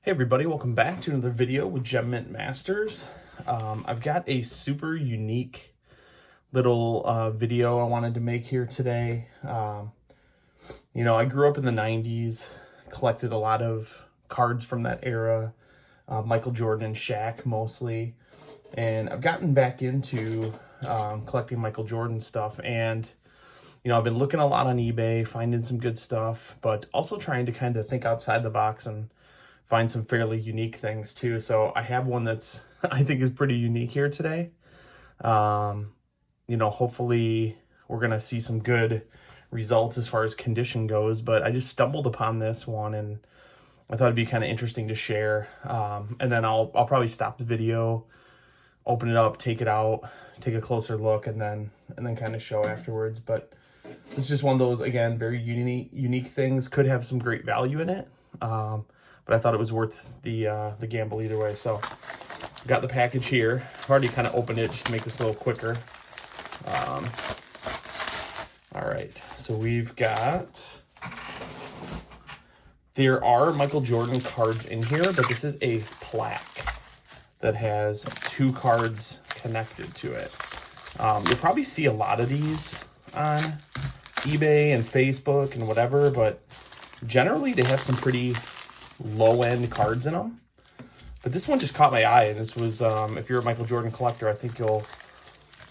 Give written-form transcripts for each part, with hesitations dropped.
Hey everybody, welcome back to another video with Gem Mint Masters. I've got a super unique little video I wanted to make here today. I grew up in the 90s, collected a lot of cards from that era, Michael Jordan and Shaq mostly, and I've gotten back into collecting Michael Jordan stuff, and I've been looking a lot on eBay, finding some good stuff, but also trying to kind of think outside the box and find some fairly unique things too. So I have one that's I think is pretty unique here today. Hopefully we're gonna see some good results as far as condition goes, but I just stumbled upon this one and I thought it'd be kind of interesting to share. And then I'll probably stop the video, open it up, take it out, take a closer look, and then kind of show afterwards. But it's just one of those, again, very unique things. Could have some great value in it. But I thought it was worth the gamble either way. So got the package here. I've already kind of opened it just to make this a little quicker. All right, so we've got, there are Michael Jordan cards in here, but this is a plaque that has 2 cards connected to it. You'll probably see a lot of these on eBay and Facebook and whatever, but generally they have some pretty low-end cards in them. But this one just caught my eye, and this was, if you're a Michael Jordan collector, I think you'll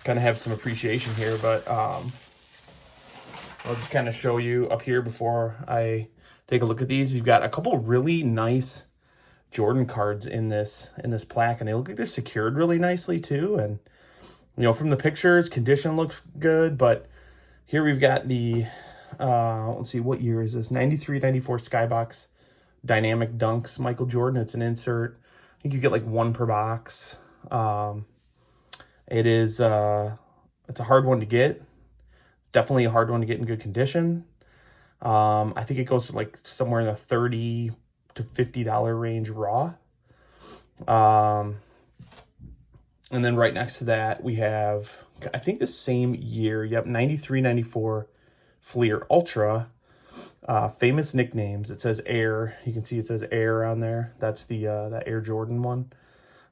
kind of have some appreciation here. But I'll just kind of show you up here before I take a look at these. You've got a couple really nice Jordan cards in this plaque, and they look like they're secured really nicely too. And from the pictures, condition looks good, but here we've got the let's see, what year is this? 93-94 Skybox Dynamic Dunks Michael Jordan. It's an insert. I think you get like 1 per box. It is it's a hard one to get. Definitely a hard one to get in good condition. I think it goes to like somewhere in the $30 to $50 range raw. And then right next to that we have, I think the same year, yep, 93-94 Fleer Ultra. Famous nicknames. It says Air. You can see it says Air on there. That's the that Air Jordan one.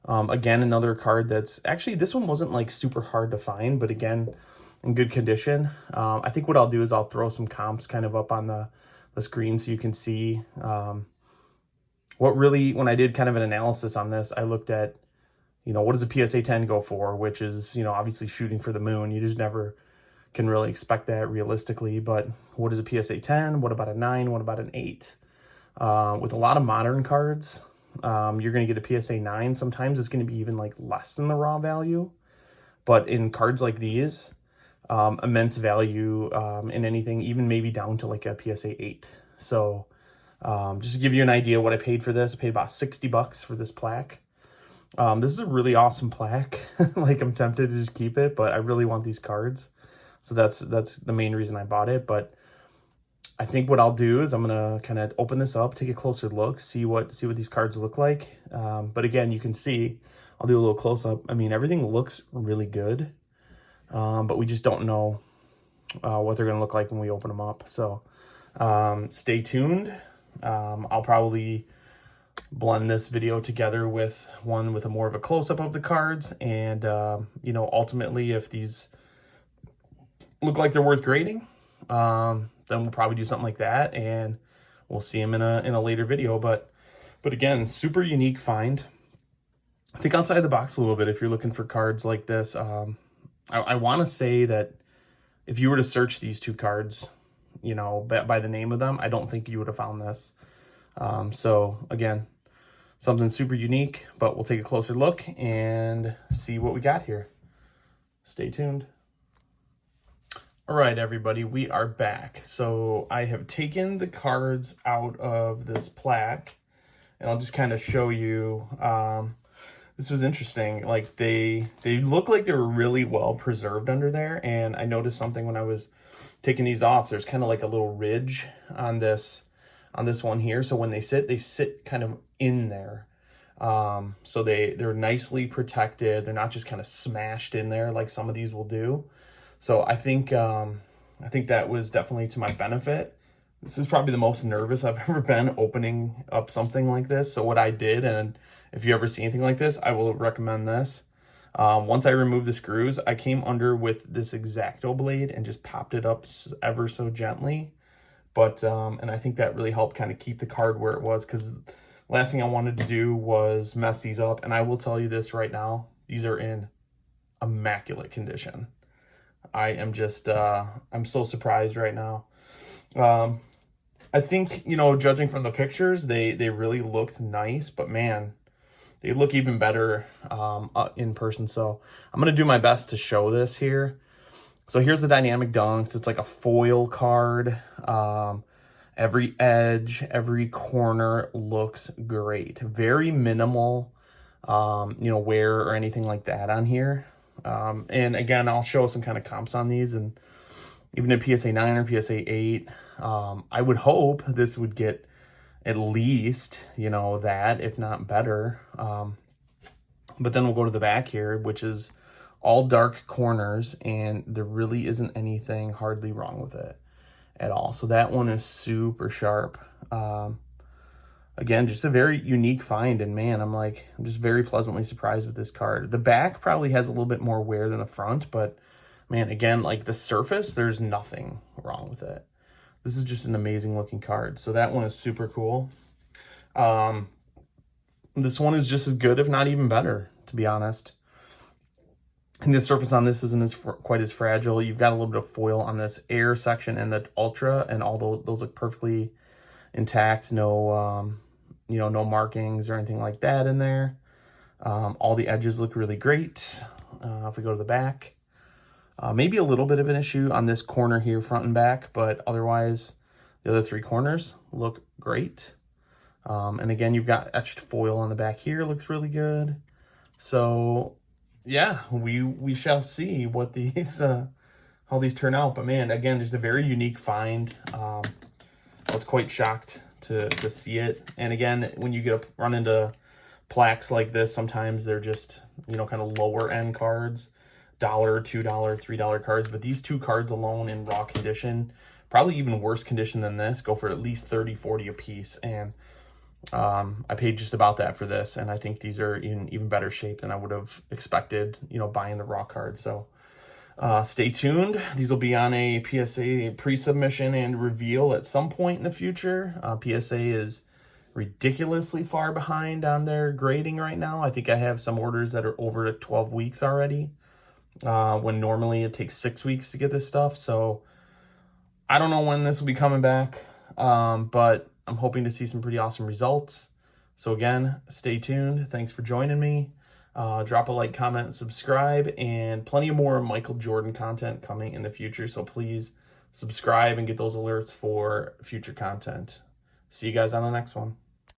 Again, another card that's actually, this one wasn't like super hard to find, but again, in good condition. I think what I'll do is I'll throw some comps kind of up on the screen so you can see what really, when I did kind of an analysis on this, I looked at, what does a PSA 10 go for, which is, obviously shooting for the moon. You just never can really expect that realistically, but what is a PSA 10? What about a 9? What about an 8? With a lot of modern cards, you're going to get a PSA 9. Sometimes it's going to be even like less than the raw value, but in cards like these, immense value in anything, even maybe down to like a PSA 8. So just to give you an idea what I paid for this, I paid about $60 for this plaque. This is a really awesome plaque. Like, I'm tempted to just keep it, but I really want these cards. So that's the main reason I bought it. But I think what I'll do is I'm going to kind of open this up, take a closer look, see what these cards look like. But again, you can see, I'll do a little close up. I mean, everything looks really good. But we just don't know what they're going to look like when we open them up. So stay tuned. I'll probably blend this video together with one with a more of a close-up of the cards. And, ultimately, if these look like they're worth grading, then we'll probably do something like that, and we'll see them in a later video. But again, super unique find. I think outside the box a little bit if you're looking for cards like this. I want to say that if you were to search these 2 cards, by the name of them, I don't think you would have found this. So again, something super unique, but we'll take a closer look and see what we got here. Stay tuned. All right, everybody, we are back. So I have taken the cards out of this plaque, and I'll just kind of show you. This was interesting. Like, they look like they were really well preserved under there. And I noticed something when I was taking these off. There's kind of like a little ridge on this one here. So when they sit kind of in there. So they're nicely protected. They're not just kind of smashed in there like some of these will do. So I think that was definitely to my benefit. This is probably the most nervous I've ever been opening up something like this. So what I did, and if you ever see anything like this, I will recommend this. Once I removed the screws, I came under with this X-Acto blade and just popped it up ever so gently. But, and I think that really helped kind of keep the card where it was, because last thing I wanted to do was mess these up. And I will tell you this right now, these are in immaculate condition. I am just, I'm so surprised right now. I think, you know, judging from the pictures, they really looked nice, but man, they look even better in person. So I'm going to do my best to show this here. So here's the dynamic dunks. It's like a foil card. Every edge, every corner looks great. Very minimal, you know, wear or anything like that on here. And again, I'll show some kind of comps on these, and even a PSA 9 or PSA 8, I would hope this would get at least, you know, that, if not better. But then we'll go to the back here, which is all dark corners, and there really isn't anything hardly wrong with it at all. So that one is super sharp. Again, just a very unique find, and man, I'm just very pleasantly surprised with this card. The back probably has a little bit more wear than the front, but man, again, like the surface, there's nothing wrong with it. This is just an amazing looking card. So that one is super cool. This one is just as good, if not even better, to be honest. And the surface on this isn't quite as fragile. You've got a little bit of foil on this air section and the ultra, and all those look perfectly intact. No, you know, no markings or anything like that in there. All the edges look really great. If we go to the back, maybe a little bit of an issue on this corner here, front and back, but otherwise the other three corners look great. And again, you've got etched foil on the back here, looks really good. So yeah, we shall see what these how these turn out. But man, again, just a very unique find. I was quite shocked to see it. And again, when you run into plaques like this, sometimes they're just, you know, kind of lower end cards, $1, $2, $3 cards. But these two cards alone in raw condition, probably even worse condition than this, go for at least 30, 40 a piece. And I paid just about that for this, and I think these are in even better shape than I would have expected, you know, buying the raw card. So stay tuned. These will be on a PSA pre-submission and reveal at some point in the future. PSA is ridiculously far behind on their grading right now. I think I have some orders that are over 12 weeks already, when normally it takes 6 weeks to get this stuff. So I don't know when this will be coming back, but I'm hoping to see some pretty awesome results. So again, stay tuned. Thanks for joining me. Drop a like, comment, and subscribe, and plenty more Micheal Jordan content coming in the future. So please subscribe and get those alerts for future content. See you guys on the next one.